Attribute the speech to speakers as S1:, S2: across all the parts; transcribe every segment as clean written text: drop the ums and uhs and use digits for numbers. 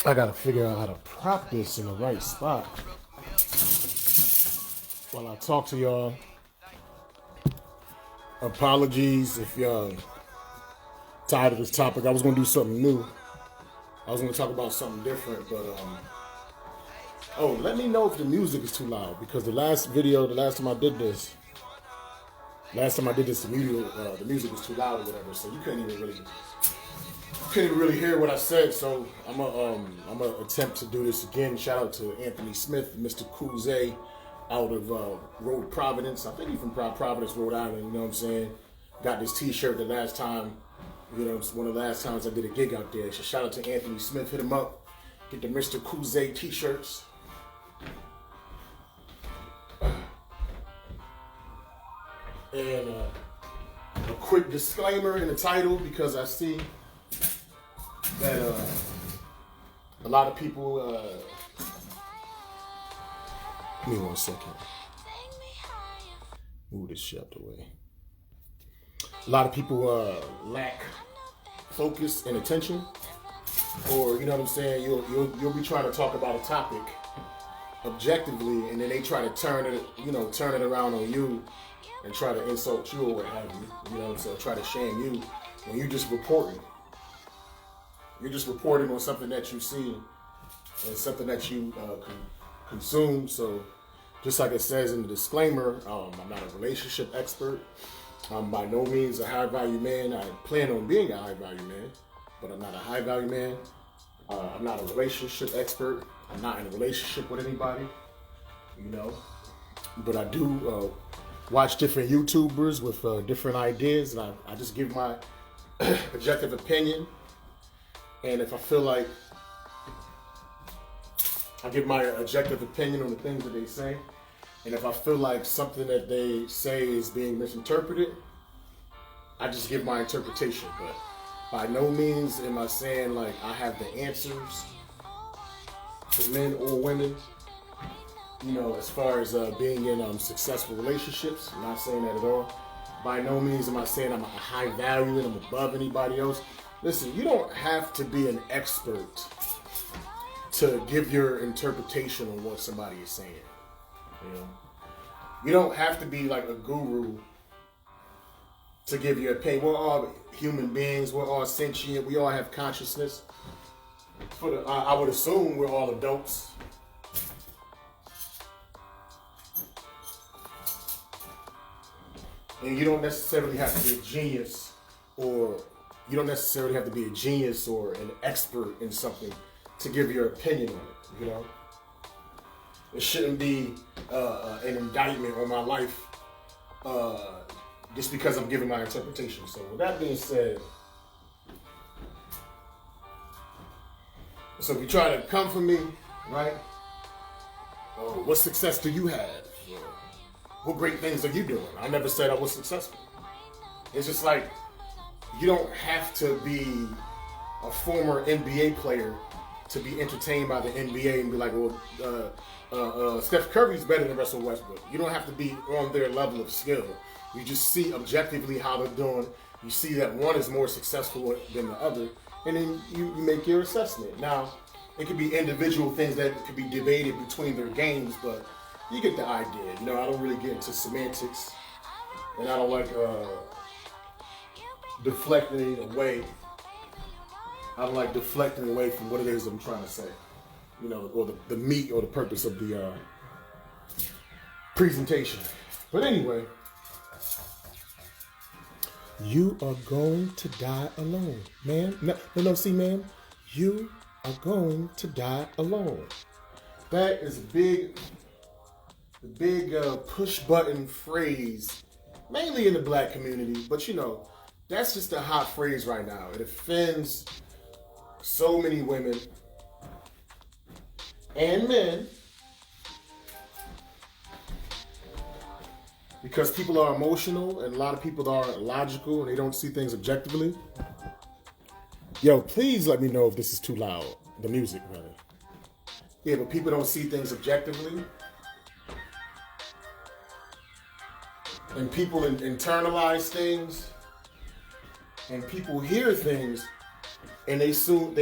S1: I gotta figure out how to prop this in the right spot. While I talk to y'all, apologies if y'all tired of this topic. I was gonna do something new. I was gonna talk about something different, but oh, let me know if the music is too loud because the last time I did this, the music was too loud or whatever, so you couldn't even really hear what I said. So I'm gonna attempt to do this again. Shout out to Anthony Smith, Mr. Kuze, out of Rhode Providence. I think he's from Providence, Rhode Island. You know what I'm saying? Got this T-shirt the last time. You know, it's one of the last times I did a gig out there. So shout out to Anthony Smith. Hit him up. Get the Mr. Kuze T-shirts. And a quick disclaimer in the title because I see that a lot of people. Give me 1 second. Move this shit out the way. A lot of people lack focus and attention, or you know what I'm saying. You'll be trying to talk about a topic objectively, and then they try to turn it around on you and try to insult you or what have you. You know what I'm saying? Try to shame you when you're just reporting. You're just reporting on something that you see and something that you consume. So, just like it says in the disclaimer, I'm not a relationship expert. I'm by no means a high value man. I plan on being a high value man, but I'm not a high value man. I'm not a relationship expert. I'm not in a relationship with anybody, you know. But I do watch different YouTubers with different ideas, and I just give my objective opinion. And if I feel like I give my objective opinion on the things that they say, and if I feel like something that they say is being misinterpreted, I just give my interpretation. But by no means am I saying like I have the answers for men or women, you know, as far as being in successful relationships. I'm not saying that at all. By no means am I saying I'm a high value and I'm above anybody else. Listen, you don't have to be an expert to give your interpretation on what somebody is saying. You know, you don't have to be like a guru to give your opinion. We're all human beings. We're all sentient. We all have consciousness. I would assume we're all adults. And you don't necessarily have to be a genius or an expert in something to give your opinion on it, you know? It shouldn't be an indictment on my life just because I'm giving my interpretation. So with that being said, so if you try to come for me, right? Oh, what success do you have? What great things are you doing? I never said I was successful. It's just like, you don't have to be a former NBA player to be entertained by the NBA and be like, well, Steph Curry's better than Russell Westbrook. You don't have to be on their level of skill. You just see objectively how they're doing. You see that one is more successful than the other, and then you make your assessment. Now, it could be individual things that could be debated between their games, but you get the idea. You know, I don't really get into semantics, and I don't like deflecting away. I don't like deflecting away from what it is I'm trying to say. You know, or the meat or the purpose of the presentation. But anyway, you are going to die alone, man. No, see, man, you are going to die alone. That is a big push button phrase, mainly in the black community. But you know, that's just a hot phrase right now. It offends so many women and men because people are emotional and a lot of people are logical and they don't see things objectively. Yo, please let me know if this is too loud. The music, rather. Yeah, but people don't see things objectively. And people internalize things. And people hear things and they assume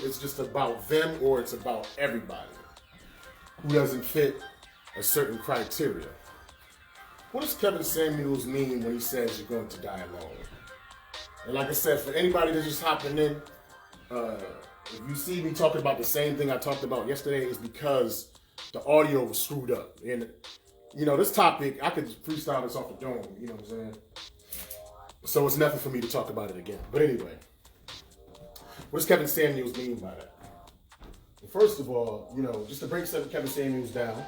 S1: it's just about them or it's about everybody who doesn't fit a certain criteria. What does Kevin Samuels mean when he says you're going to die alone? And like I said, for anybody that's just hopping in, if you see me talking about the same thing I talked about yesterday, it's because the audio was screwed up. And, you know, this topic, I could freestyle this off the dome, you know what I'm saying? So it's nothing for me to talk about it again. But anyway, what does Kevin Samuels mean by that? Well, first of all, you know, just to break Kevin Samuels down,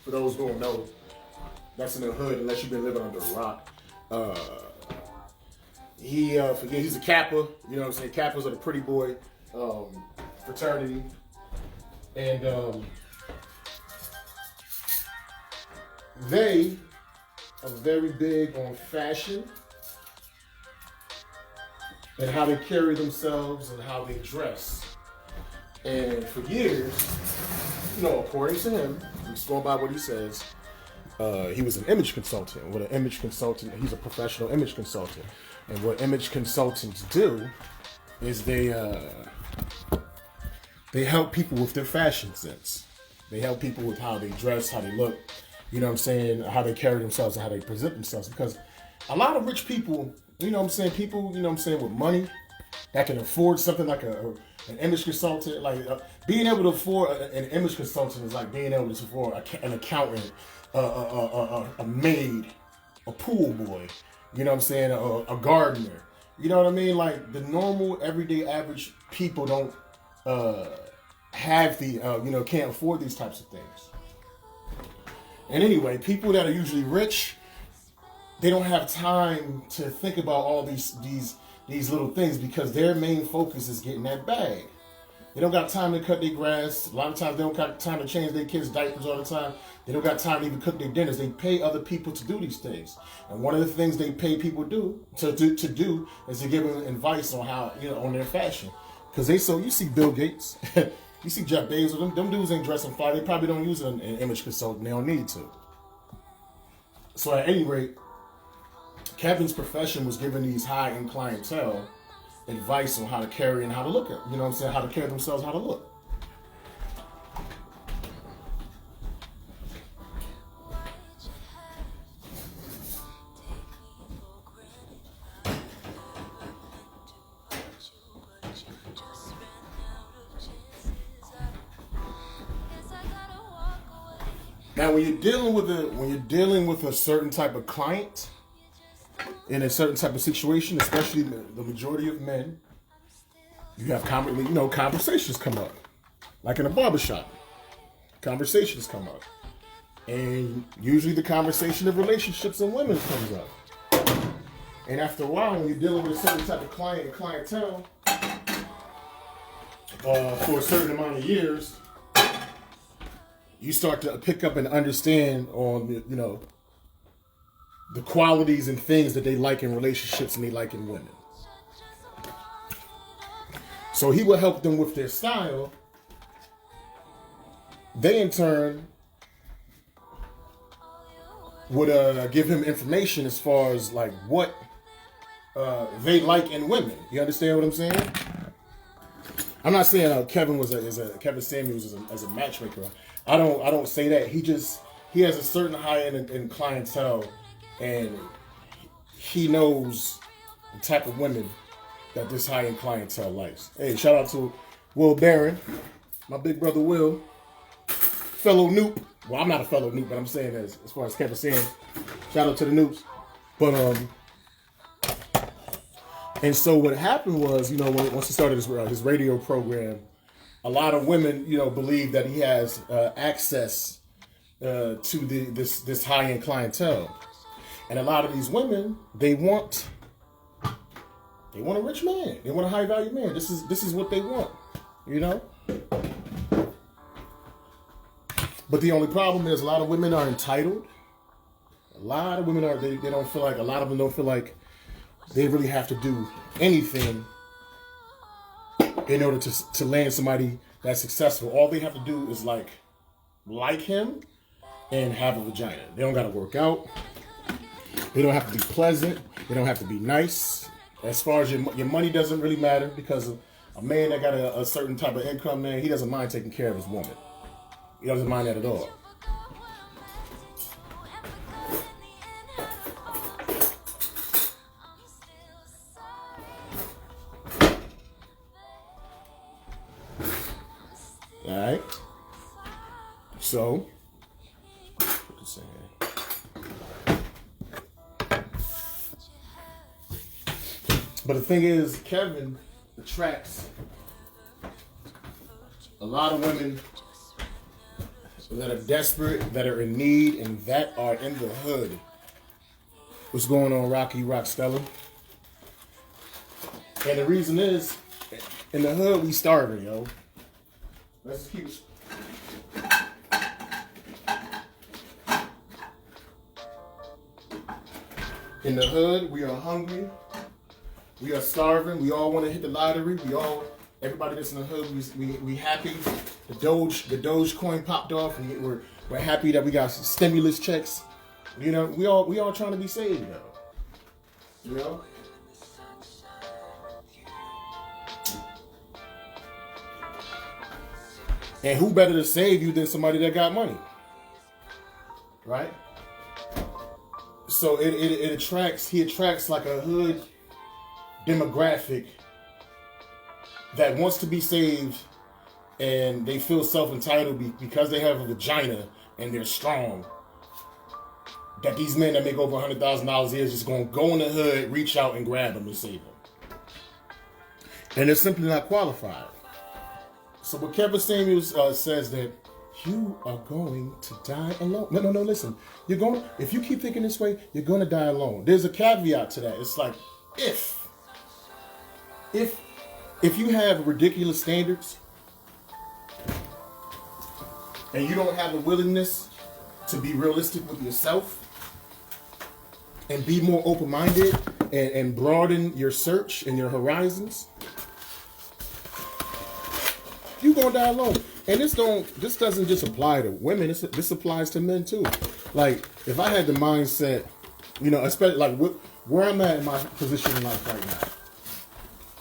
S1: for those who don't know, that's in the hood unless you've been living under a rock. He's a Kappa, you know what I'm saying? Kappas are the pretty boy fraternity. And they are very big on fashion and how they carry themselves and how they dress. And for years, you know, according to him, he's going by what he says, he was an image consultant. What an image consultant, he's a professional image consultant. And what image consultants do is they help people with their fashion sense. They help people with how they dress, how they look, you know what I'm saying, how they carry themselves and how they present themselves. Because a lot of rich people, you know what I'm saying, people, you know what I'm saying, with money that can afford something like an image consultant, like being able to afford an image consultant is like being able to afford an accountant, a maid, a pool boy, you know what I'm saying, a gardener. You know what I mean? Like the normal, everyday, average people don't have the, can't afford these types of things. And anyway, people that are usually rich, they don't have time to think about all these little things because their main focus is getting that bag. They don't got time to cut their grass. A lot of times they don't got time to change their kids' diapers all the time. They don't got time to even cook their dinners. They pay other people to do these things. And one of the things they pay people to do is to give them advice on how, you know, on their fashion. Because you see Bill Gates, you see Jeff Bezos, them dudes ain't dressing fly. They probably don't use an image consultant. They don't need to. So at any rate, Kevin's profession was giving these high-end clientele advice on how to carry and how to look at, you know what I'm saying, how to carry themselves, how to look. Now, when you're dealing with a certain type of client in a certain type of situation, especially the majority of men, you have conversations come up, like in a barbershop. Conversations come up, and usually the conversation of relationships and women comes up. And after a while, when you're dealing with a certain type of client and clientele for a certain amount of years, you start to pick up and understand on the qualities and things that they like in relationships and they like in women. So he will help them with their style. They in turn would give him information as far as like what they like in women. You understand what I'm saying? I'm not saying Kevin Samuels as a matchmaker. I don't say that. He has a certain high end in clientele, and he knows the type of women that this high end clientele likes. Hey, shout out to Will Barron, my big brother Will, fellow Noop. Well, I'm not a fellow Noop, but I'm saying as far as Kevin saying, shout out to the Noops. But and so what happened was, once he started his radio program, a lot of women, believe that he has access to this high end clientele, and a lot of these women they want a rich man, they want a high value man. This is what they want, But the only problem is a lot of women are entitled. A lot of women they don't feel like, a lot of them don't feel like they really have to do anything in order to land somebody that's successful. All they have to do is like him and have a vagina. They don't got to work out. They don't have to be pleasant. They don't have to be nice. As far as your money doesn't really matter, because A man that got a certain type of income, man, he doesn't mind taking care of his woman. He doesn't mind that at all. All right. So, but the thing is, Kevin attracts a lot of women that are desperate, that are in need, and that are in the hood. What's going on, Rocky Rockstella? And the reason is, in the hood, we starving, yo. Let's just keep it. In the hood, we are hungry. We are starving. We all want to hit the lottery. Everybody that's in the hood, we happy. The Dogecoin popped off, and we're happy that we got stimulus checks. You know, we all trying to be saved though. You know. And who better to save you than somebody that got money, right? So it attracts. He attracts like a hood demographic that wants to be saved, and they feel self-entitled because they have a vagina and they're strong. That these men that make over $100,000 a year is just going to go in the hood, reach out and grab them and save them, and they're simply not qualified. So what Kevin Samuels says that you are going to die alone. No, listen. If you keep thinking this way, you're going to die alone. There's a caveat to that. It's like, if you have ridiculous standards and you don't have a willingness to be realistic with yourself and be more open-minded and broaden your search and your horizons, you're going to die alone. And this doesn't just apply to women. This applies to men too. Like, if I had the mindset, you know, especially like where I'm at in my position in life right now.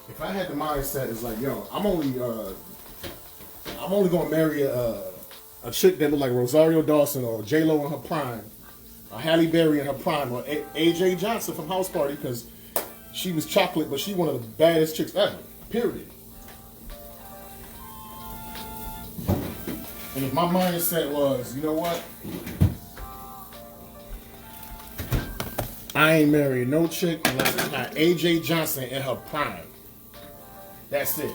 S1: If I had the mindset, it's like, yo, I'm only gonna marry a chick that look like Rosario Dawson or J-Lo in her prime, or Halle Berry in her prime, or AJ Johnson from House Party, because she was chocolate, but she one of the baddest chicks ever. Period. And if my mindset was, you know what? I ain't marrying no chick unless it's got AJ Johnson in her prime. That's it.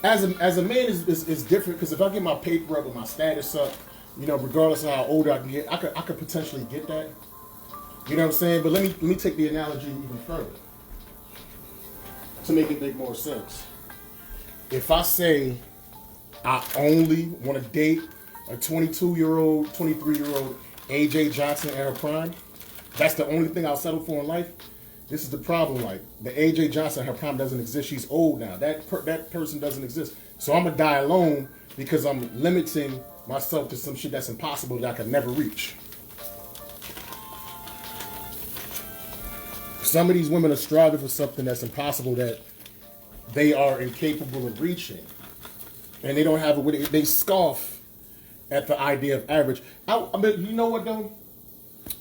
S1: As a man is different, because if I get my paper up and my status up, you know, regardless of how old I can get, I could potentially get that. You know what I'm saying? But let me take the analogy even further to make it make more sense. If I say I only want to date a 22-year-old, 23-year-old AJ Johnson in her prime, that's the only thing I'll settle for in life. This is the problem. Like, the AJ Johnson in her prime doesn't exist. She's old now. That person doesn't exist. So I'm gonna die alone because I'm limiting myself to some shit that's impossible that I could never reach. Some of these women are striving for something that's impossible that they are incapable of reaching. And they don't have it. They scoff at the idea of average. I mean, you know what though?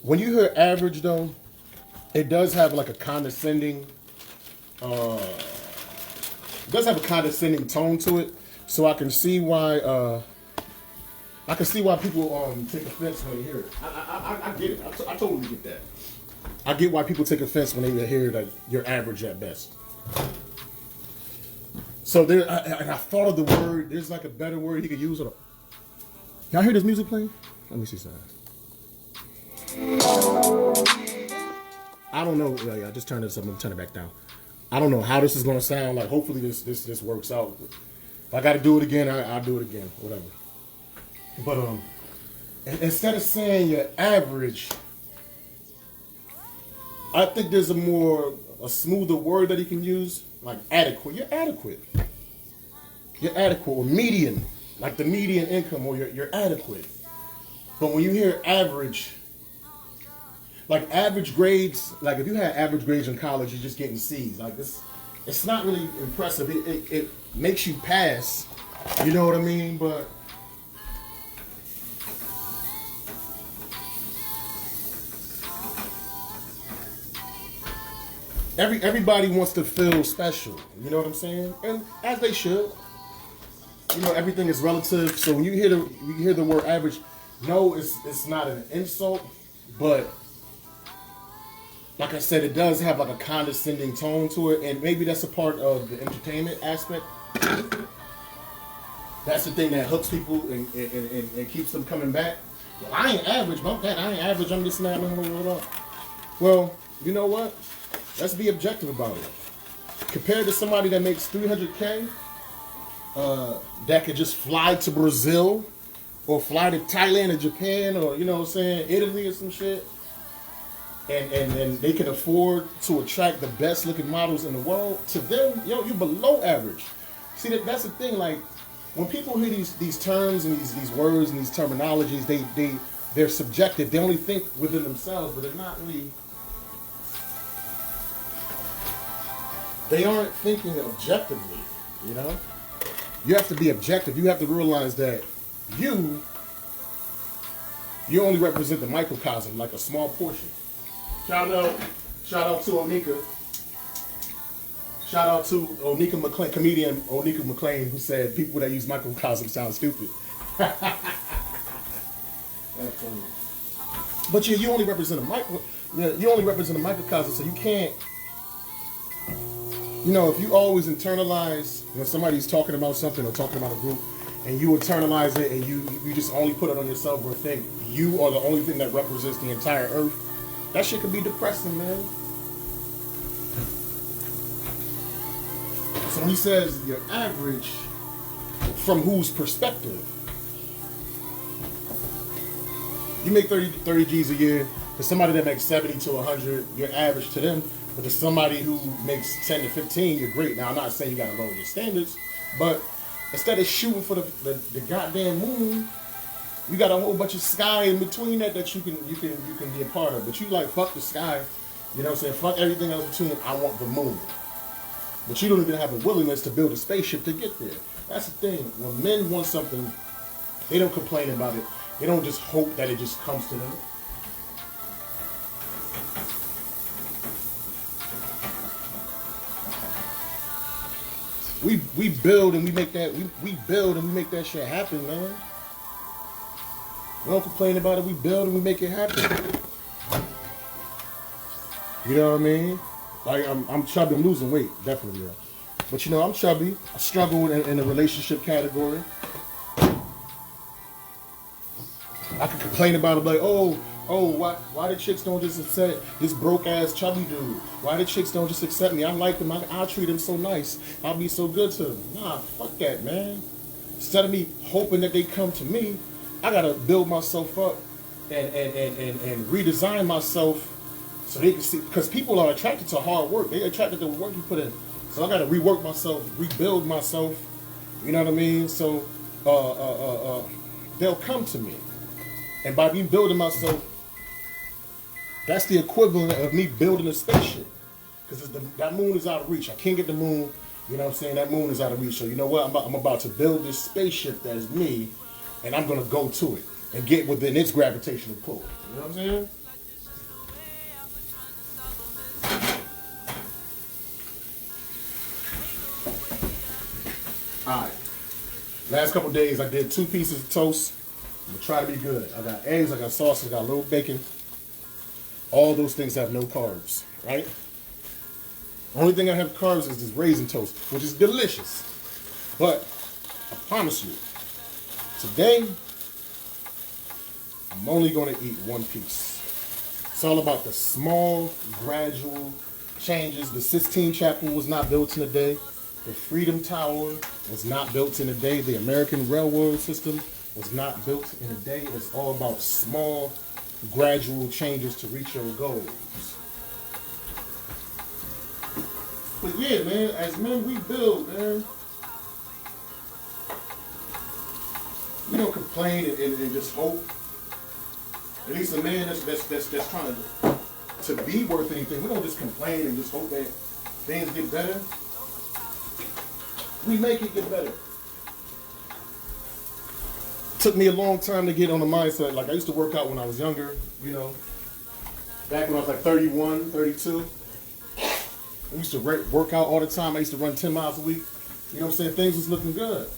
S1: When you hear average though, it does have like a condescending, tone to it. So I can see why people take offense when they hear it. I get it. I totally get that. I get why people take offense when they hear that you're average at best. So I thought of the word. There's like a better word he could use. Y'all hear this music playing? Let me see something. I don't know. Yeah, I just turned this up. I'm gonna turn it back down. I don't know how this is gonna sound. Like, hopefully this works out. If I got to do it again, I'll do it again. Whatever. But instead of saying you're average, I think there's a smoother word that he can use, like adequate. You're adequate. You're adequate, or median, like the median income, or you're adequate. But when you hear average, like average grades, like if you had average grades in college, you're just getting C's. Like this, it's not really impressive. It makes you pass. You know what I mean? But everybody wants to feel special. You know what I'm saying? And as they should. You know, everything is relative. So when you hear the word average, no, it's not an insult, but like I said, it does have like a condescending tone to it, and maybe that's a part of the entertainment aspect. That's the thing that hooks people and keeps them coming back. Well, I ain't average, bump that. I ain't average. I'm just not. Well, you know what? Let's be objective about it. Compared to somebody that makes $300K, that could just fly to Brazil, or fly to Thailand or Japan, or you know what I'm saying, Italy or some shit, and they can afford to attract the best looking models in the world. To them, yo, you below average. See, that's the thing. Like when people hear these terms and these words and these terminologies, they're subjective. They only think within themselves, but they're not really. They aren't thinking objectively. You know, you have to be objective. You have to realize that you only represent the microcosm, like a small portion. Shout out to Onika. Shout out to Onika McClain, comedian Onika McClain, who said people that use microcosm sound stupid. That's funny. But you only represent a microcosm, so you can't. You know, if you always internalize when somebody's talking about something or talking about a group, and you internalize it and you just only put it on yourself or think you are the only thing that represents the entire earth, that shit can be depressing, man. So when he says you're average, from whose perspective? You make 30 G's a year. For somebody that makes 70 to 100, you're average to them. But to somebody who makes 10 to 15, you're great. Now, I'm not saying you got to lower your standards, but instead of shooting for the goddamn moon, you got a whole bunch of sky in between that you can be a part of. But you like, fuck the sky, you know what I'm saying? Fuck everything else between. I want the moon. But you don't even have a willingness to build a spaceship to get there. That's the thing. When men want something, they don't complain about it. They don't just hope that it just comes to them. We build and we make that we build and we make that shit happen, man. We don't complain about it. We build and we make it happen. You know what I mean? Like I'm chubby. I'm losing weight, definitely. Yeah. But you know, I'm chubby. I struggle in the relationship category. I could complain about it, like, why the chicks don't just accept this broke ass chubby dude? Why the chicks don't just accept me? I like them. I'll treat them so nice. I'll be so good to them. Nah, fuck that, man. Instead of me hoping that they come to me, I gotta build myself up and redesign myself so they can see. Because people are attracted to hard work. They're attracted to the work you put in. So I gotta rework myself, rebuild myself. You know what I mean? So they'll come to me. And by me building myself, that's the equivalent of me building a spaceship. Because that moon is out of reach. I can't get the moon. You know what I'm saying? That moon is out of reach. So you know what? I'm about to build this spaceship that is me. And I'm going to go to it. And get within its gravitational pull. You know what I'm saying? Alright. Last couple days I did 2 pieces of toast. I'm gonna try to be good. I got eggs, I got sausage, I got a little bacon. All those things have no carbs, right? Only thing I have carbs is this raisin toast, which is delicious. But I promise you, today I'm only gonna eat 1 piece. It's all about the small, gradual changes. The Sistine Chapel was not built in a day. The Freedom Tower was not built in a day. The American railroad system was not built in a day. It's all about small, gradual changes to reach your goals. But yeah, man, as men, we build, man. We don't complain and just hope. At least a man that's trying to be worth anything. We don't just complain and just hope that things get better. we make it get better. Took me a long time to get on the mindset. Like, I used to work out when I was younger, you know. Back when I was like 31, 32. I used to work out all the time. I used to run 10 miles a week. You know what I'm saying? Things was looking good.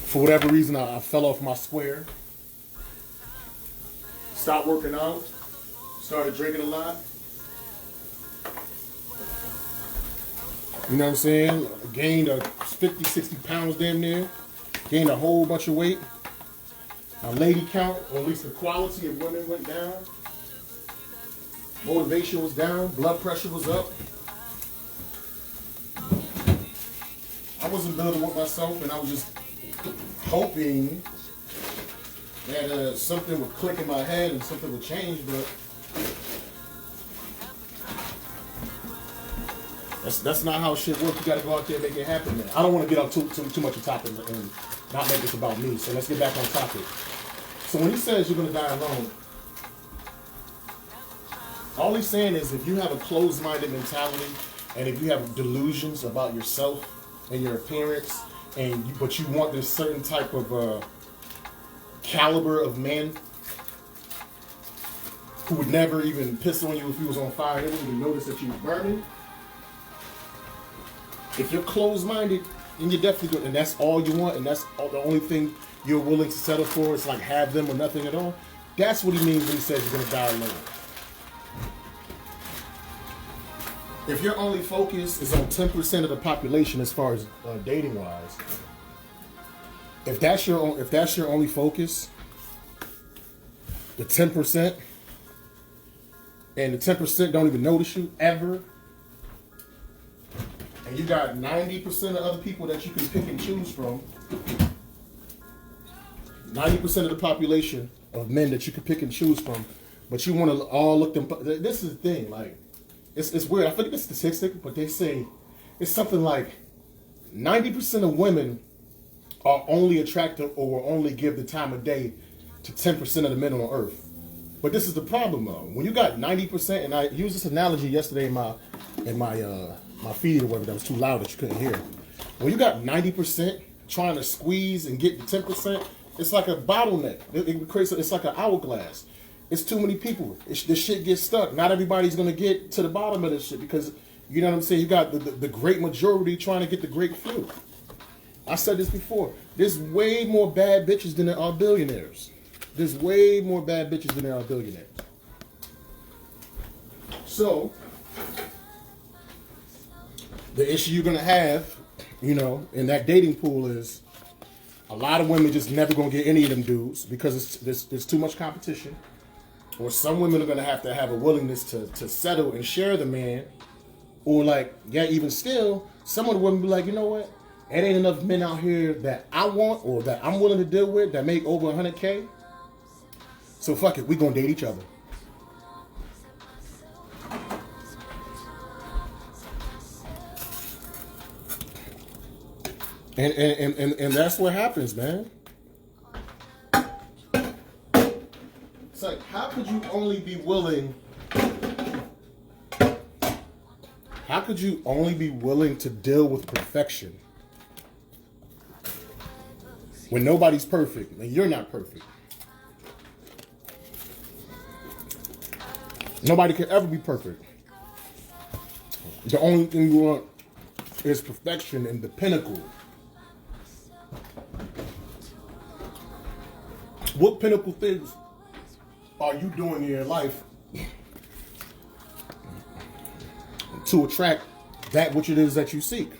S1: For whatever reason, I fell off my square. Stopped working out. Started drinking a lot. You know what I'm saying? Gained 50, 60 pounds damn near. Gained a whole bunch of weight. My lady count, or at least the quality of women, went down. Motivation was down. Blood pressure was up. I wasn't building with myself, and I was just hoping that something would click in my head and something would change, but that's not how shit works. You got to go out there and make it happen, man. I don't want to get off too much of topic and not make this about me, so let's get back on topic. So when he says you're going to die alone, all he's saying is if you have a closed-minded mentality and if you have delusions about yourself and your appearance, but you want this certain type of caliber of man who would never even piss on you if he was on fire, they wouldn't even notice that you were burning. If you're closed-minded, then you're definitely good, and that's all you want, and that's the only thing you're willing to settle for. It's like have them or nothing at all. That's what he means when he says you're going to die alone. If your only focus is on 10% of the population as far as dating wise, if that's your only focus, the 10%, and the 10% don't even notice you ever, and you got 90% of other people that you can pick and choose from, 90% of the population of men that you can pick and choose from, but you want to all look them. This is the thing, like. It's weird. I forget the statistic, but they say it's something like 90% of women are only attracted or will only give the time of day to 10% of the men on earth. But this is the problem, though. When you got 90%, and I used this analogy yesterday in my feed or whatever that was too loud that you couldn't hear. When you got 90% trying to squeeze and get the 10%, it's like a bottleneck. It creates. It's like an hourglass. It's too many people. This shit gets stuck. Not everybody's going to get to the bottom of this shit because, you know what I'm saying, you got the great majority trying to get the great few. I said this before. There's way more bad bitches than there are billionaires. There's way more bad bitches than there are billionaires. So, the issue you're going to have, you know, in that dating pool is a lot of women just never going to get any of them dudes because there's too much competition. Or some women are going to have a willingness to settle and share the man. Or like, yeah, even still, some of the women be like, you know what? It ain't enough men out here that I want or that I'm willing to deal with that make over 100K. So fuck it, we going to date each other. And that's what happens, man. It's like, how could you only be willing to deal with perfection when nobody's perfect and you're not perfect? Nobody can ever be perfect. The only thing you want is perfection and the pinnacle. What pinnacle things are you doing in your life to attract that which it is that you seek?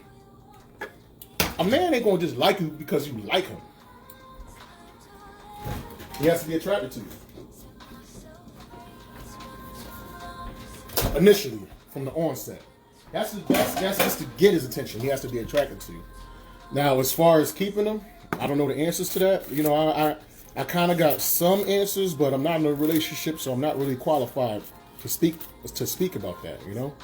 S1: A man ain't gonna just like you because you like him. He has to be attracted to you. Initially, from the onset. That's just to get his attention. He has to be attracted to you. Now, as far as keeping him, I don't know the answers to that. You know, I kind of got some answers, but I'm not in a relationship, so I'm not really qualified to speak about that, you know?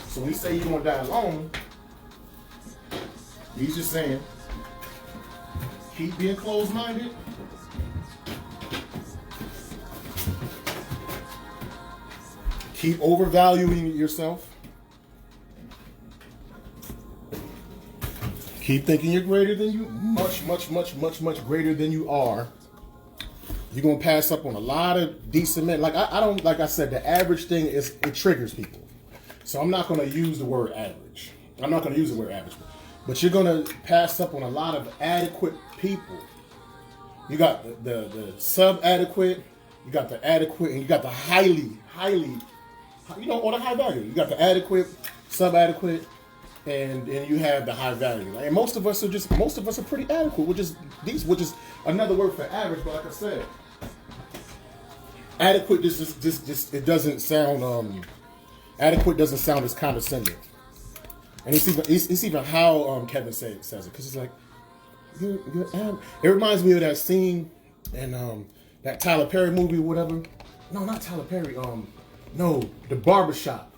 S1: So when he say you're going to die alone, he's just saying, keep being closed-minded. Keep overvaluing yourself. Keep thinking you're greater than you, much greater than you are. You're gonna pass up on a lot of decent men. Like I don't, like I said, the average thing is it triggers people. So I'm not gonna use the word average. I'm not gonna use the word average, but you're gonna pass up on a lot of adequate people. You got the sub-adequate, you got the adequate, and you got the highly, you know, or the high value. You got the adequate, sub-adequate, and you have the high value. And most of us are pretty adequate, which is another word for average. But like I said, adequate just it doesn't sound adequate doesn't sound as condescending. And it's even how Kevin says it, because it's like you're it reminds me of that scene in that Tyler Perry movie or whatever. No, not Tyler Perry. No, The Barbershop.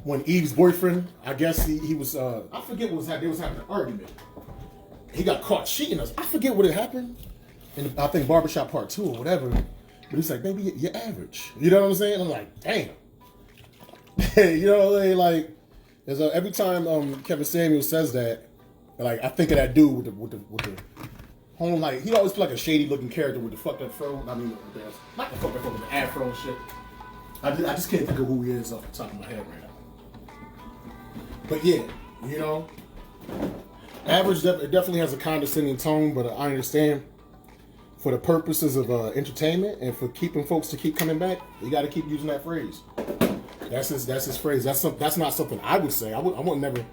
S1: When Eve's boyfriend, I guess he was, I forget what was happening. They was having an argument. He got caught cheating us. I forget what had happened. And I think Barbershop Part 2 or whatever. But he's like, baby, you're average. You know what I'm saying? I'm like, damn. You know what I mean? Like, every time Kevin Samuels says that, like, I think of that dude with the home, like, he always play like a shady looking character with the fucked up fro. I mean, not the fucked up fro, with the afro and shit. I just can't think of who he is off the top of my head right now. But yeah, you know, average definitely has a condescending tone, but I understand for the purposes of entertainment and for keeping folks to keep coming back, you got to keep using that phrase. That's his phrase. That's not something I would say. I wouldn't never.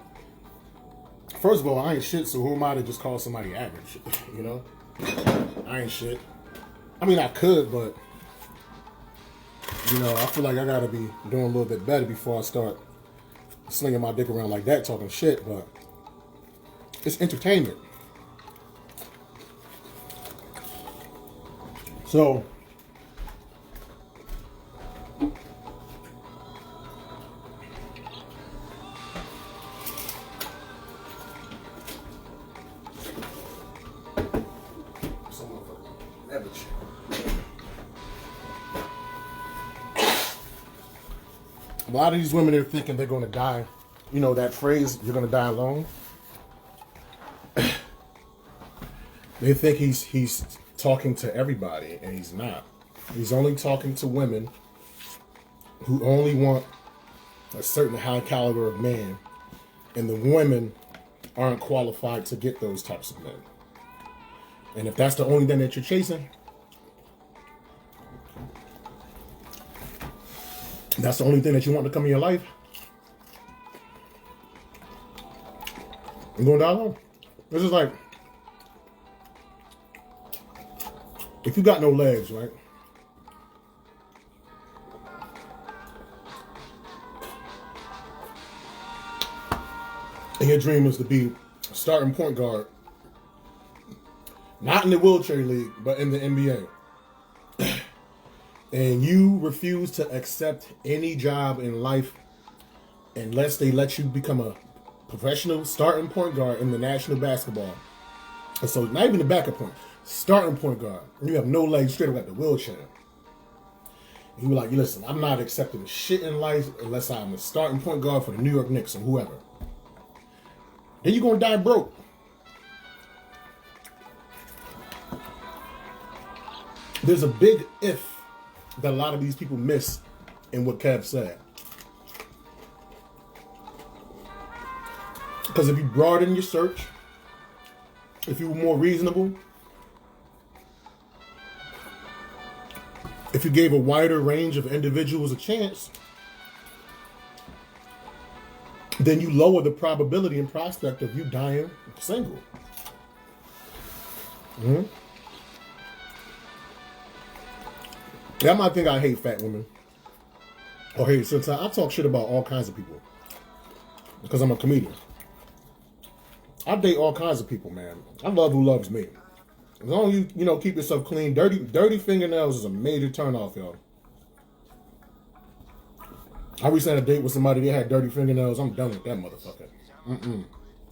S1: First of all, I ain't shit, so who am I to just call somebody average? You know, I ain't shit. I mean, I could, but you know, I feel like I gotta be doing a little bit better before I start slinging my dick around like that, talking shit. But it's entertainment. So a lot of these women are thinking they're going to die. You know that phrase, you're going to die alone? They think he's talking to everybody, and he's not. He's only talking to women who only want a certain high caliber of man, and the women aren't qualified to get those types of men. And if that's the only thing that you're chasing, that's the only thing that you want to come in your life, you're going to die alone. This is like, if you got no legs, right? And your dream is to be a starting point guard, not in the wheelchair league, but in the NBA. And you refuse to accept any job in life unless they let you become a professional starting point guard in the National Basketball. And so not even the backup point, starting point guard. And you have no legs, straight up at the wheelchair. And you're like, listen, I'm not accepting shit in life unless I'm a starting point guard for the New York Knicks or whoever. Then you're going to die broke. There's a big if that a lot of these people miss in what Kev said. Because if you broaden your search, if you were more reasonable, if you gave a wider range of individuals a chance, then you lower the probability and prospect of you dying single. Mm-hmm. Yeah, I might think I hate fat women. Or hate since I talk shit about all kinds of people. Because I'm a comedian. I date all kinds of people, man. I love who loves me. As long as you keep yourself clean. Dirty fingernails is a major turnoff, y'all. I recently had a date with somebody that had dirty fingernails. I'm done with that motherfucker.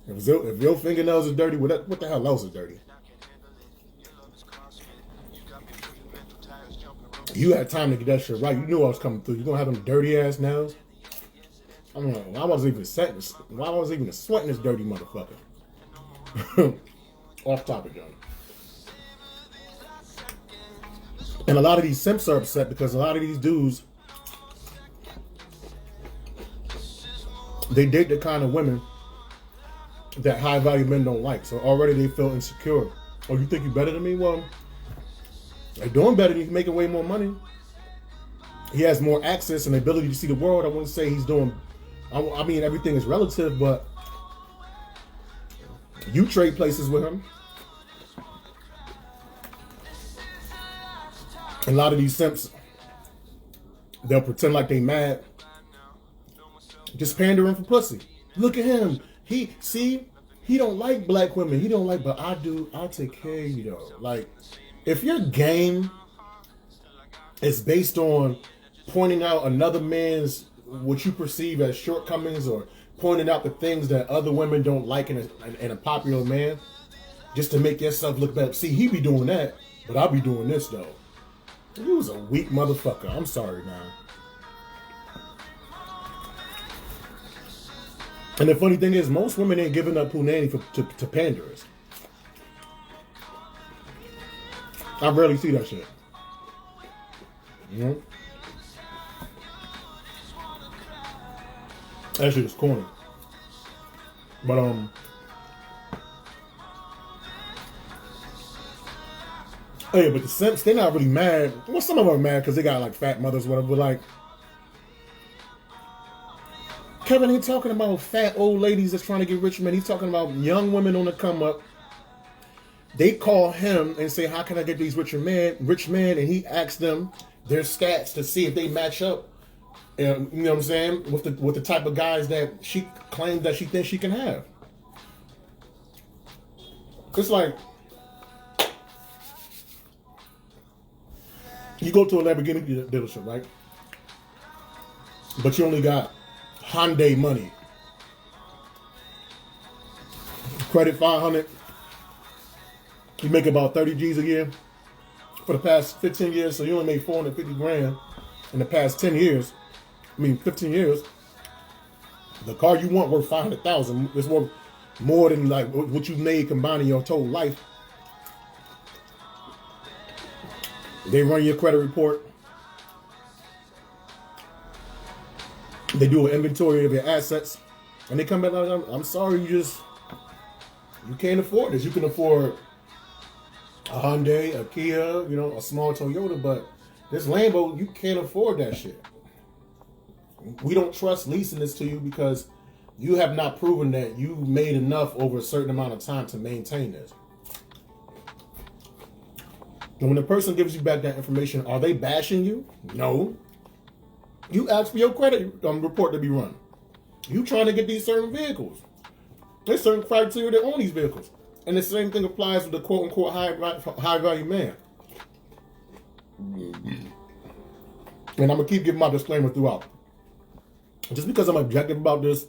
S1: If your fingernails are dirty, what the hell else is dirty? You had time to get that shit right. You knew I was coming through. You gonna have them dirty ass nails? I mean, why was I even sweating this dirty motherfucker? Off topic, John. And a lot of these simps are upset because a lot of these dudes, they date the kind of women that high value men don't like. So already they feel insecure. Oh, you think you're better than me? Well, they're doing better. He's making way more money. He has more access and ability to see the world. I wouldn't say he's doing, I mean, everything is relative, but you trade places with him. A lot of these simps, they'll pretend like they mad, just pandering for pussy. Look at him. He don't like black women. He don't like, but I do. I'll take care of you though. Like, if your game is based on pointing out another man's, what you perceive as shortcomings, or pointing out the things that other women don't like in a popular man, just to make yourself look better. See, he be doing that, but I'll be doing this though. You was a weak motherfucker. I'm sorry, man. And the funny thing is, most women ain't giving up punani to panders. I rarely see that shit. You know? That shit is corny. But oh yeah, but the simps, they're not really mad. Well, some of them are mad because they got like fat mothers, whatever. But like, Kevin ain't talking about fat old ladies that's trying to get rich men. He's talking about young women on the come up. They call him and say, "How can I get these rich men?" And he asks them their stats to see if they match up. You know what I'm saying? With the type of guys that she claims that she thinks she can have. It's like, you go to a Lamborghini dealership, right? But you only got Hyundai money. Credit 500. You make about 30 G's a year for the past 15 years, so you only made 450 grand in the past 10 years. 15 years. The car you want worth 500,000. It's worth more than like what you made combining your total life. They run your credit report. They do an inventory of your assets, and they come back like, "I'm sorry, you can't afford this. You can afford a Hyundai, a Kia, a small Toyota, but this Lambo, you can't afford that shit. We don't trust leasing this to you because you have not proven that you made enough over a certain amount of time to maintain this." And when the person gives you back that information, are they bashing you? No. You ask for your credit report to be run. You trying to get these certain vehicles. There's certain criteria that own these vehicles. And the same thing applies with the quote-unquote high-value man. And I'm going to keep giving my disclaimer throughout. Just because I'm objective about this,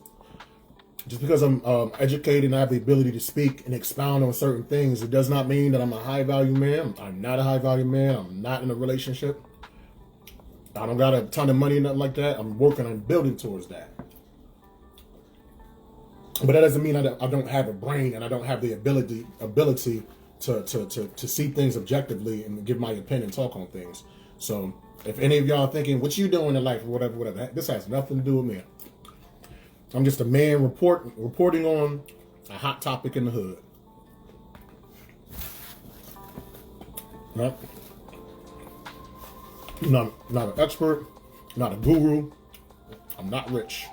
S1: just because I'm educated and I have the ability to speak and expound on certain things, it does not mean that I'm a high-value man. I'm not a high-value man. I'm not in a relationship. I don't got a ton of money or nothing like that. I'm working on building towards that. But that doesn't mean I don't have a brain and I don't have the ability to see things objectively and give my opinion and talk on things. So if any of y'all are thinking, what you doing in life or whatever, this has nothing to do with me. I'm just a man reporting on a hot topic in the hood. Right? I'm not an expert, not a guru. I'm not rich.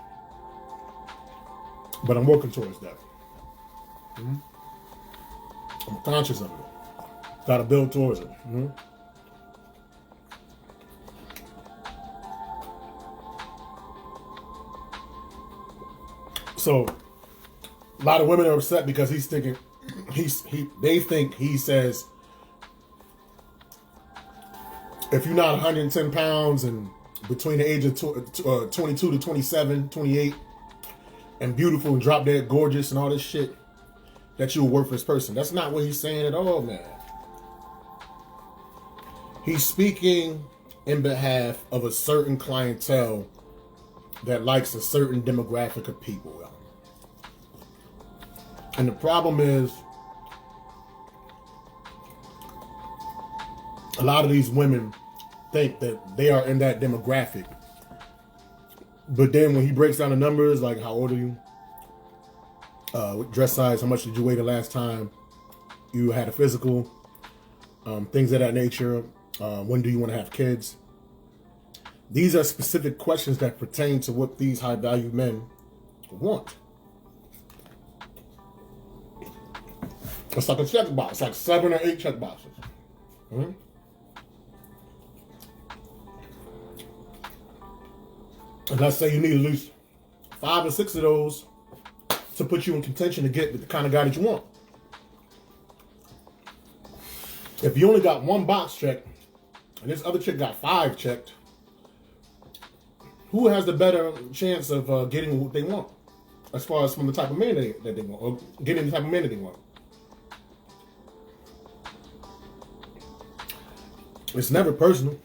S1: But I'm working towards that. Mm-hmm. I'm conscious of it. Got to build towards it. Mm-hmm. So, a lot of women are upset because he's thinking, they think he says, if you're not 110 pounds and between the age of 22 to 27, 28, and beautiful and drop dead gorgeous and all this shit, that you're a worthless person. That's not what he's saying at all, man. He's speaking in behalf of a certain clientele that likes a certain demographic of people. And the problem is, a lot of these women think that they are in that demographic. But then when he breaks down the numbers, like how old are you? What dress size? How much did you weigh the last time you had a physical? Things of that nature. When do you want to have kids? These are specific questions that pertain to what these high value men want. It's like a checkbox, like 7 or 8 checkboxes. Mm-hmm. And let's say you need at least 5 or 6 of those to put you in contention to get the kind of guy that you want. If you only got 1 box checked and this other chick got 5 checked, who has the better chance of getting what they want, as far as from the type of man that they want, or getting the type of man that they want? It's never personal.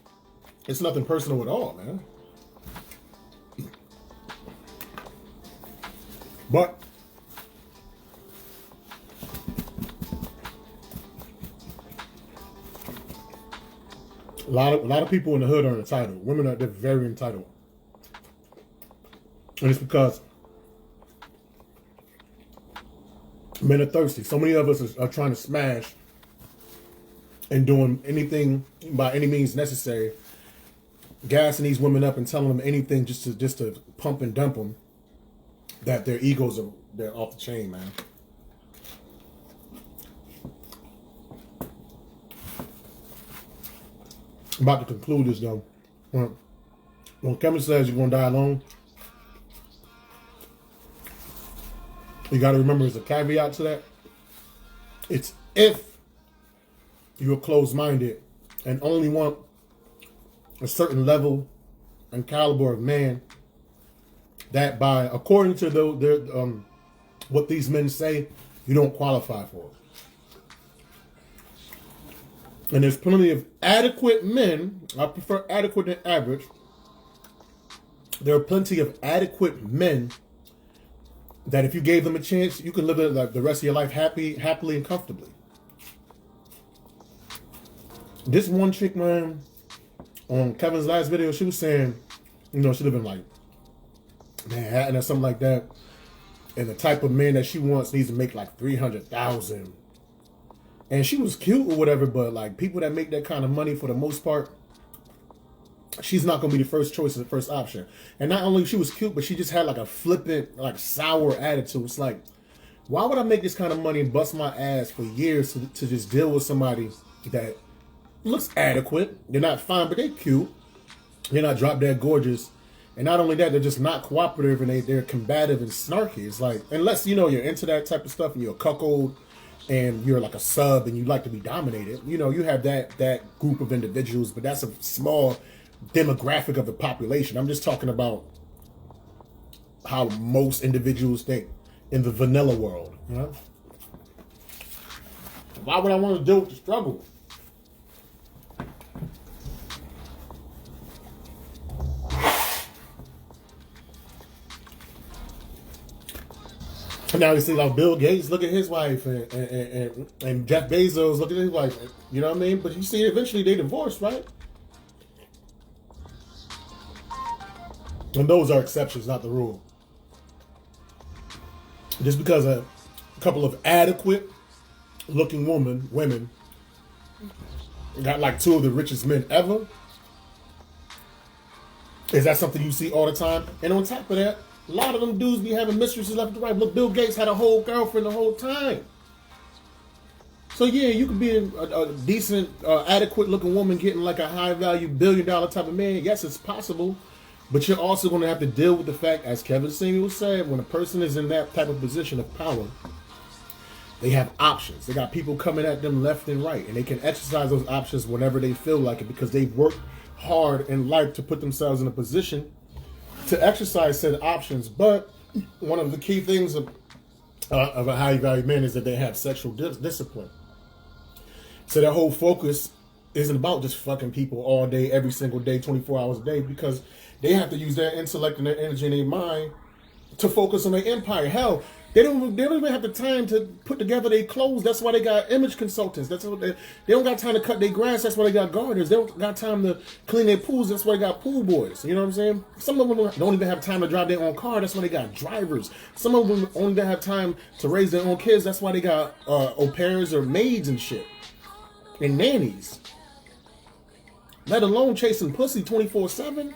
S1: It's nothing personal at all, man. But a lot of people in the hood are entitled. Women they're very entitled. And it's because men are thirsty. So many of us are trying to smash and doing anything by any means necessary, gassing these women up and telling them anything just to pump and dump them, that their egos they're off the chain, man. I'm about to conclude this though. When Kevin says you're gonna die alone, you got to remember there's a caveat to that. It's if you're closed-minded and only want a certain level and caliber of man that, by according to what these men say, you don't qualify for. And there's plenty of adequate men. I prefer adequate than average. There are plenty of adequate men that if you gave them a chance, you can live like the rest of your life happily and comfortably. This one chick, man, on Kevin's last video, she was saying, she lived in like Manhattan or something like that, and the type of man that she wants needs to make like $300,000. And she was cute or whatever, but like people that make that kind of money, for the most part, she's not gonna be the first choice or the first option. And not only she was cute, but she just had like a flippant, like sour attitude. It's like, why would I make this kind of money and bust my ass for years to just deal with somebody that looks adequate? They're not fine, but they're cute. They're not drop dead gorgeous. And not only that, they're just not cooperative and they're combative and snarky. It's like, unless you're into that type of stuff and you're a cuckold and you're like a sub and you like to be dominated, you have that group of individuals, but that's a small demographic of the population. I'm just talking about how most individuals think in the vanilla world. Why would I want to deal with the struggle? Now you see like Bill Gates, look at his wife, and Jeff Bezos, look at his wife. You know what I mean? But you see, eventually they divorced, right? And those are exceptions, not the rule. Just because a couple of adequate looking women got like 2 of the richest men ever, is that something you see all the time? And on top of that, a lot of them dudes be having mistresses left and right. Look, Bill Gates had a whole girlfriend the whole time. So yeah, you could be a decent, adequate looking woman getting like a high value $1 billion type of man. Yes, it's possible. But you're also going to have to deal with the fact, as Kevin Samuel said, when a person is in that type of position of power, they have options. They got people coming at them left and right, and they can exercise those options whenever they feel like it, because they've worked hard in life to put themselves in a position to exercise said options. But one of the key things of a high value man is that they have sexual discipline. So their whole focus isn't about just fucking people all day, every single day, 24 hours a day, because they have to use their intellect and their energy and their mind to focus on their empire. Hell, they don't even have the time to put together their clothes. That's why they got image consultants. That's what they don't got time to cut their grass. That's why they got gardeners. They don't got time to clean their pools. That's why they got pool boys. You know what I'm saying? Some of them don't even have time to drive their own car. That's why they got drivers. Some of them only don't have time to raise their own kids. That's why they got au pairs or maids and shit and nannies. Let alone chasing pussy 24/7.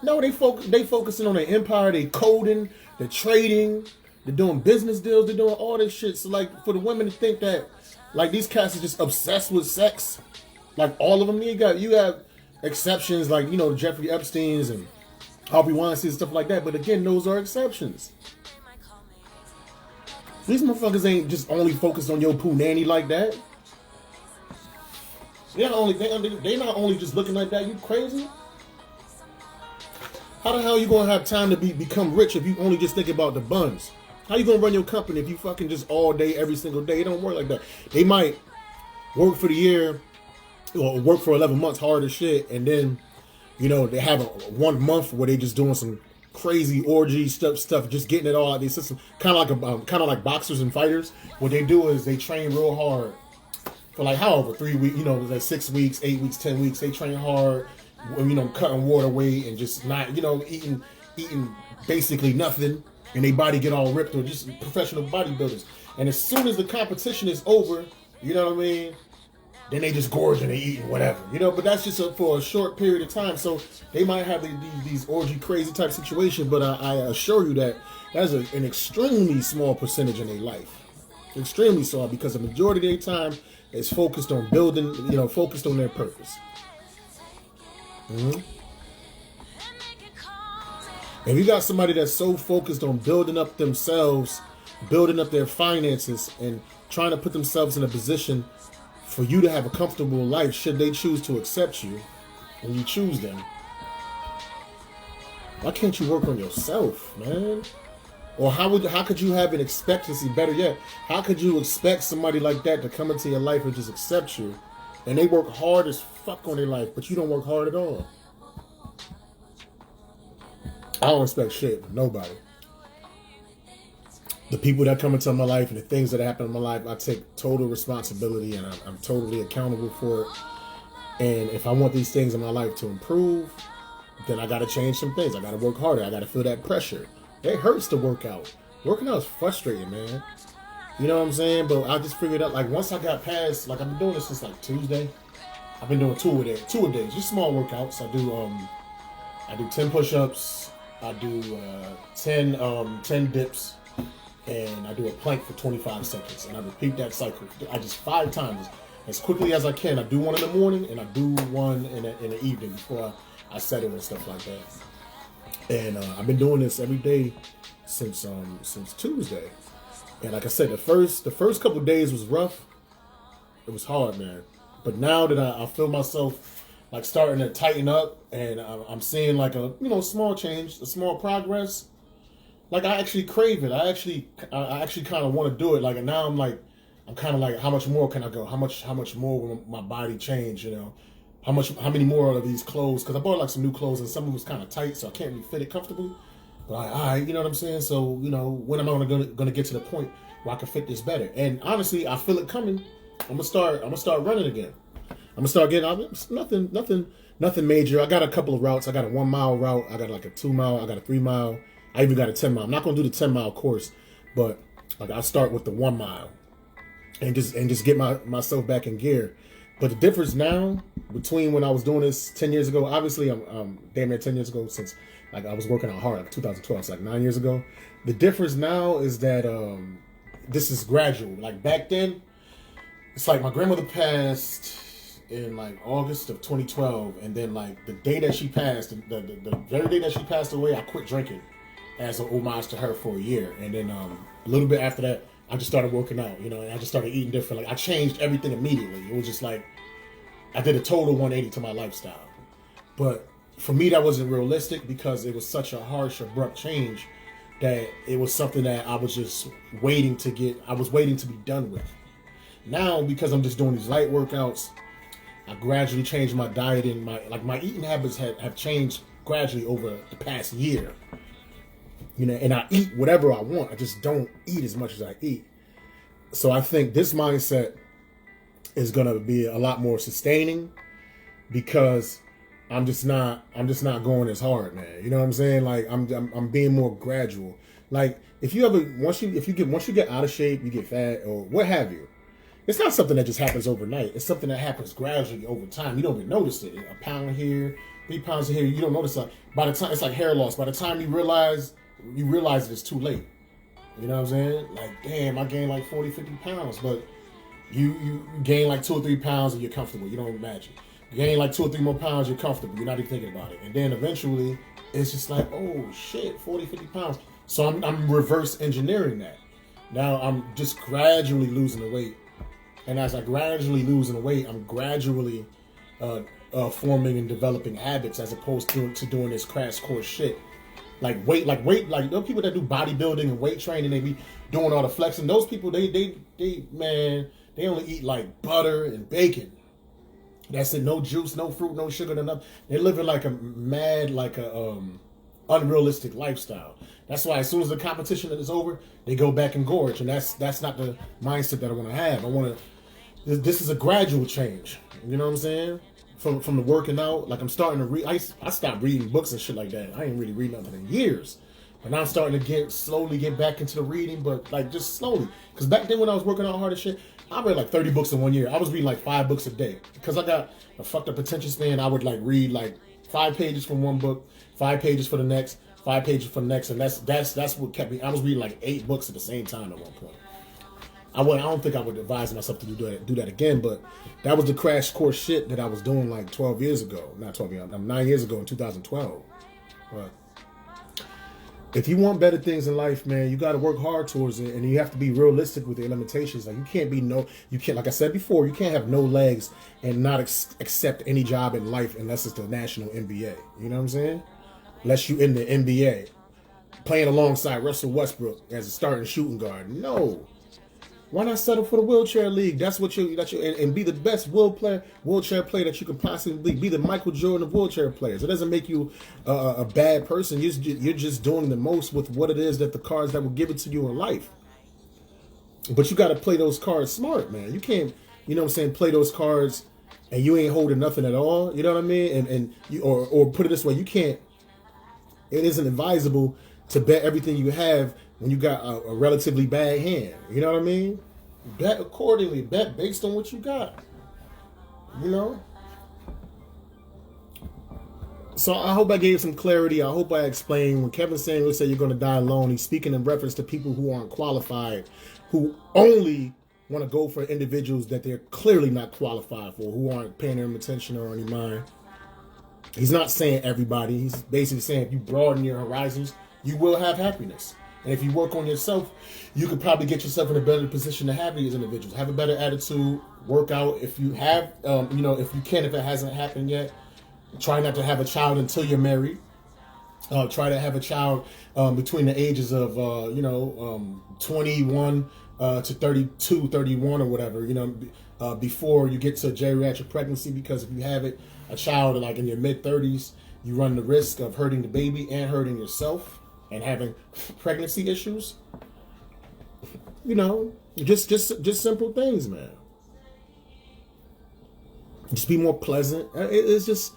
S1: No, they focusing on their empire. They coding. They're trading. They're doing business deals. They're doing all this shit. So, like, for the women to think that, like, these cats are just obsessed with sex, like, all of them, you have exceptions, like, you know, Jeffrey Epstein's and Harvey Weinstein and stuff like that. But again, those are exceptions. These motherfuckers ain't just only focused on your poo nanny like that. They're not only just looking like that. You crazy? How the hell are you gonna have time to become rich if you only just think about the buns? How you gonna run your company if you fucking just all day, every single day? It don't work like that. They might work for the year or work for 11 months hard as shit, and then, you know, they have 1 month where they just doing some crazy orgy stuff, just getting it all out of their system. Kind of like boxers and fighters. What they do is they train real hard for like however 3 weeks, you know, like 6 weeks, 8 weeks, 10 weeks. They train hard, you know, cutting water weight and just not, you know, eating basically nothing, and their body get all ripped, or just professional bodybuilders. And as soon as the competition is over, you know what I mean, then they just gorge and they eat and whatever, you know. But that's just for a short period of time. So they might have these orgy crazy type situation, but I assure you that that's an extremely small percentage in their life, extremely small, because the majority of their time is focused on building, you know, focused on their purpose. Mm-hmm. If you got somebody that's so focused on building up themselves, building up their finances, and trying to put themselves in a position for you to have a comfortable life, should they choose to accept you and you choose them, why can't you work on yourself, man? Or how could you have an expectancy? Better yet, how could you expect somebody like that to come into your life and just accept you, and they work hard as fuck on their life, but you don't work hard at all? I don't expect shit from nobody. The people that come into my life and the things that happen in my life, I take total responsibility, and I'm totally accountable for it. And if I want these things in my life to improve, then I got to change some things. I got to work harder. I got to feel that pressure. It hurts to work out. Working out is frustrating, man. You know what I'm saying? But I just figured out, like, once I got past, like, I've been doing this since like Tuesday. I've been doing two a day, just small workouts. I do 10 push-ups. I do 10 dips, and I do a plank for 25 seconds, and I repeat that cycle. I just 5 times as quickly as I can. I do one in the morning, and I do one in the evening before I settle and stuff like that. And I've been doing this every day since Tuesday. And like I said, the first couple of days was rough. It was hard, man. But now that I feel myself like starting to tighten up, and I'm seeing like a, you know, small change, a small progress. Like, I actually crave it. I actually kind of want to do it. Like, and now I'm kind of like, how much more can I go? How much more will my body change? You know, how many more of these clothes? Because I bought like some new clothes, and some of them was kind of tight, so I can't really fit it comfortably. But all right, you know what I'm saying? So, you know, when am I gonna get to the point where I can fit this better? And honestly, I feel it coming. I'm gonna start running again. I'm gonna start getting nothing major. I got a couple of routes. I got a 1 mile route. I got like a 2 mile. I got a 3 mile. I even got a 10 mile. I'm not gonna do the 10 mile course, but like, I'll start with the 1 mile and just get myself back in gear. But the difference now between when I was doing this 10 years ago, obviously I'm damn near 10 years ago, since like I was working out hard, like 2012, so like 9 years ago. The difference now is that this is gradual. Like, back then, it's like my grandmother passed in like August of 2012, and then like the day that she passed, the very day that she passed away, I quit drinking as an homage to her for a year. And then a little bit after that, I just started working out, you know, and I just started eating different. Like, I changed everything immediately. It was just like I did a total 180 to my lifestyle. But for me, that wasn't realistic, because it was such a harsh, abrupt change that it was something that I was just waiting to be done with. Now, because I'm just doing these light workouts, I gradually changed my diet and my eating habits have changed gradually over the past year. You know, and I eat whatever I want. I just don't eat as much as I eat. So I think this mindset is gonna be a lot more sustaining because I'm just not going as hard, man. You know what I'm saying? Like I'm being more gradual. Like if you get out of shape, you get fat or what have you. It's not something that just happens overnight. It's something that happens gradually over time. You don't even notice it. A pound here, 3 pounds here. You don't notice it. By the time it's like hair loss. By the time you realize it's too late. You know what I'm saying? Like, damn, I gained like 40, 50 pounds, but you gain like 2 or 3 pounds and you're comfortable. You don't imagine. You gain like 2 or 3 more pounds, you're comfortable. You're not even thinking about it. And then eventually, it's just like, oh shit, 40, 50 pounds. So I'm reverse engineering that. Now I'm just gradually losing the weight. And as I gradually losing the weight, I'm gradually forming and developing habits as opposed to doing this crash course shit. Like those people that do bodybuilding and weight training, they be doing all the flexing. Those people, they only eat like butter and bacon. That's it. No juice, no fruit, no sugar, no nothing. They're living like a mad, unrealistic lifestyle. That's why as soon as the competition is over, they go back and gorge, and that's not the mindset that I want to have. This is a gradual change. You know what I'm saying? From the working out, like I'm starting to read. I stopped reading books and shit like that. I ain't really read nothing in years, but now I'm starting to slowly get back into the reading, but like just slowly. Because back then when I was working out hard as shit, I read like 30 books in 1 year. I was reading like 5 books a day because I got a fucked up attention span. I would like read like 5 pages from one book, 5 pages for the next, 5 pages for the next, and that's what kept me. I was reading like 8 books at the same time at one point. I don't think I would advise myself to do that again, but that was the crash course shit that I was doing like 12 years ago. Not 12 years, 9 years ago in 2012. But if you want better things in life, man, you got to work hard towards it, and you have to be realistic with your limitations. Like you can't, like I said before, you can't have no legs and not accept any job in life unless it's the national NBA. You know what I'm saying? Unless you in the NBA, playing alongside Russell Westbrook as a starting shooting guard. No. Why not settle for the wheelchair league? That's what and be the best wheelchair player that you can possibly be. Be the Michael Jordan of wheelchair players. It doesn't make you a bad person. You're just doing the most with what it is that the cards that will give it to you in life. But you got to play those cards smart, man. You can't, you know what I'm saying, play those cards and you ain't holding nothing at all. You know what I mean? And you or put it this way, you can't. It isn't advisable to bet everything you have when you got a relatively bad hand. You know what I mean? Bet accordingly. Bet based on what you got. You know? So I hope I gave some clarity. I hope I explained. When Kevin Samuels said you're going to die alone, he's speaking in reference to people who aren't qualified, who only want to go for individuals that they're clearly not qualified for, who aren't paying them attention or any mind. He's not saying everybody. He's basically saying if you broaden your horizons, you will have happiness. And if you work on yourself, you could probably get yourself in a better position to have these individuals. Have a better attitude, work out. If you have, if you can, if it hasn't happened yet, try not to have a child until you're married. Try to have a child between the ages of, 21 to 32, 31 or whatever, before you get to geriatric pregnancy. Because if you have a child like in your mid-30s, you run the risk of hurting the baby and hurting yourself and having pregnancy issues. Just simple things, man. Just be more pleasant. It's just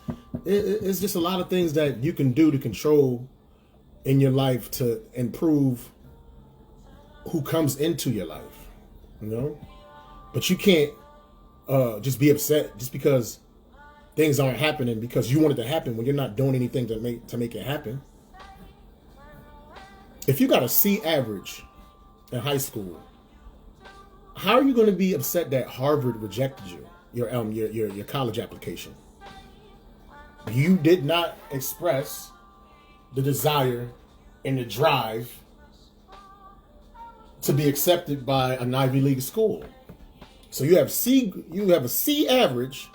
S1: a lot of things that you can do to control in your life to improve who comes into your life, But you can't just be upset just because things aren't happening because you want it to happen when you're not doing anything to make it happen. If you got a C average in high school, how are you going to be upset that Harvard rejected you, your college application? You did not express the desire and the drive to be accepted by an Ivy League school. So you have a C average,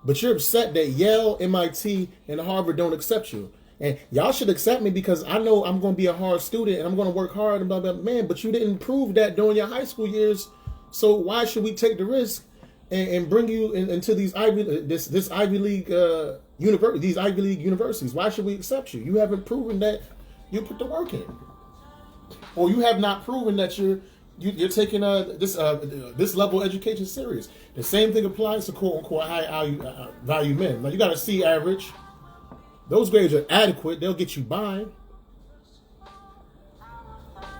S1: but you're upset that Yale, MIT, and Harvard don't accept you. And y'all should accept me because I know I'm going to be a hard student and I'm going to work hard and blah, blah, blah. Man, but you didn't prove that during your high school years. So why should we take the risk and bring you into these this Ivy League these Ivy League universities? Why should we accept you? You haven't proven that you put the work in, or you have not proven that you're taking this level of education serious. The same thing applies to quote unquote high value men. Now you got a C average. Those grades are adequate. They'll get you by.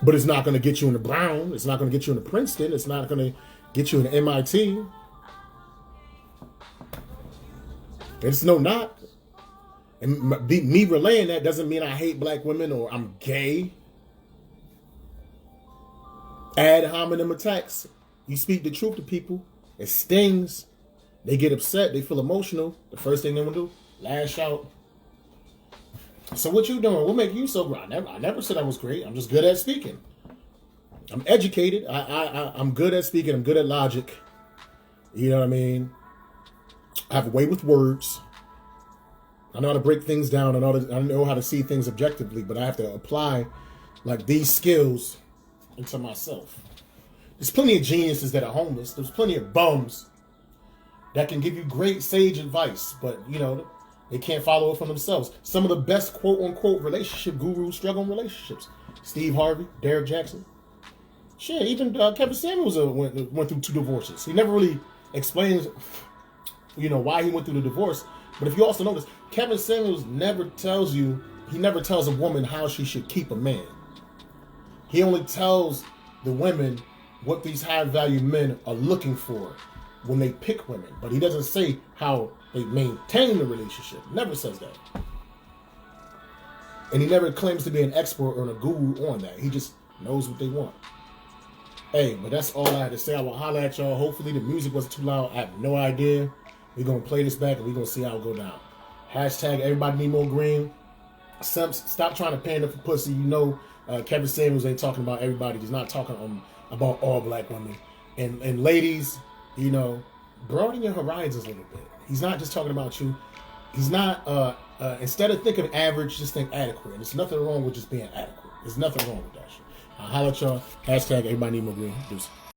S1: But it's not going to get you into Brown. It's not going to get you into Princeton. It's not going to get you into MIT. It's no not. And me relaying that doesn't mean I hate black women or I'm gay. Ad hominem attacks. You speak the truth to people. It stings. They get upset. They feel emotional. The first thing they want to do, lash out. So what you doing? What make you so great? I never said I was great. I'm just good at speaking. I'm educated. I'm good at speaking. I'm good at logic. You know what I mean? I have a way with words. I know how to break things down. I know how to see things objectively, but I have to apply like these skills into myself. There's plenty of geniuses that are homeless. There's plenty of bums that can give you great sage advice, but you know, they can't follow it for themselves. Some of the best quote-unquote relationship gurus struggle in relationships. Steve Harvey, Derek Jackson. Shit, even Kevin Samuels went through 2 divorces. He never really explains, you know, why he went through the divorce. But if you also notice, Kevin Samuels never tells a woman how she should keep a man. He only tells the women what these high-value men are looking for when they pick women. But he doesn't say how they maintain the relationship. Never says that. And he never claims to be an expert or a guru on that. He just knows what they want. Hey, but that's all I had to say. I will holler at y'all. Hopefully the music wasn't too loud. I have no idea. We're going to play this back and we're going to see how it go down. Hashtag everybody need more green. Stop trying to pander for pussy. You know Kevin Samuels ain't talking about everybody. He's not talking about all black women. And ladies, you know, broaden your horizons a little bit. He's not just talking about you. He's not, instead of thinking average, just think adequate. And there's nothing wrong with just being adequate. There's nothing wrong with that shit. I'll holler at y'all. Hashtag everybody need more green. Deuce.